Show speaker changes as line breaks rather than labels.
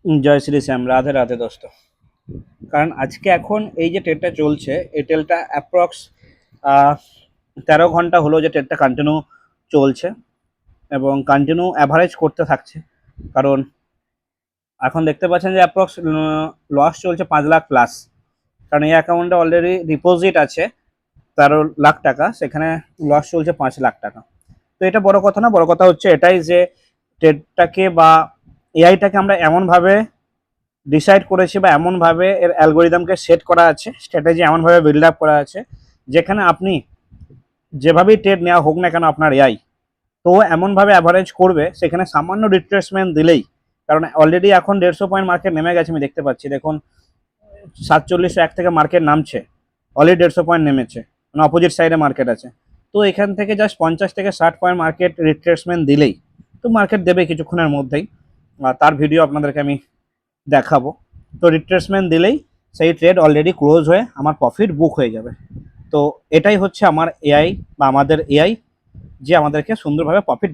জয় শ্রী শ্যাম, রাধে রাধে দোস্ত। কারণ আজকে এখন এই যে ট্রেডটা চলছে, এই ট্রেডটা অ্যাপ্রক্স 13 ঘন্টা হলো যে ট্রেডটা কন্টিনিউ চলছে এবং কন্টিনিউ অ্যাভারেজ করতে থাকছে। কারণ এখন দেখতে পাচ্ছেন যে অ্যাপ্রক্স লস চলছে 5 লাখ প্লাস। কারণ এই অ্যাকাউন্টে অলরেডি ডিপোজিট আছে 13 লাখ টাকা, সেখানে লস চলছে 5 লাখ টাকা। তো এটা বড় কথা না, বড় কথা হচ্ছে এটাই যে ট্রেডটাকে বা এআইটাকে আমরা এমনভাবে ডিসাইড করেছি বা এমনভাবে এর অ্যালগোরিদমকে সেট করা আছে, স্ট্র্যাটেজি এমনভাবে বিল্ড আপ করা আছে যেখানে আপনি যেভাবেই ট্রেড নেওয়া হোক না কেন আপনার এআই তো এমনভাবে অ্যাভারেজ করবে, সেখানে সামান্য রিট্রেসমেন্ট দিলেই। কারণ অলরেডি এখন 150 পয়েন্ট মার্কেট নেমে গেছে, আমি দেখতে পাচ্ছি। দেখুন 4701 থেকে মার্কেট নামছে, অলরেডি 150 পয়েন্ট নেমেছে, মানে অপোজিট সাইডে মার্কেট আছে। তো এখান থেকে জাস্ট 50 থেকে 60 পয়েন্ট মার্কেট রিট্রেসমেন্ট দিলেই তো মার্কেট দেবে কিছুক্ষণের মধ্যেই। তার ভিডিও আপনাদেরকে আমি দেখাবো। তো রিট্রেসমেন্ট দিলেই সেই ট্রেড অলরেডি ক্লোজ হয়ে আমার প্রফিট বুক হয়ে যাবে। তো এটাই হচ্ছে আমার এআই বা আমাদের এআই, যে আমাদেরকে সুন্দরভাবে প্রফিট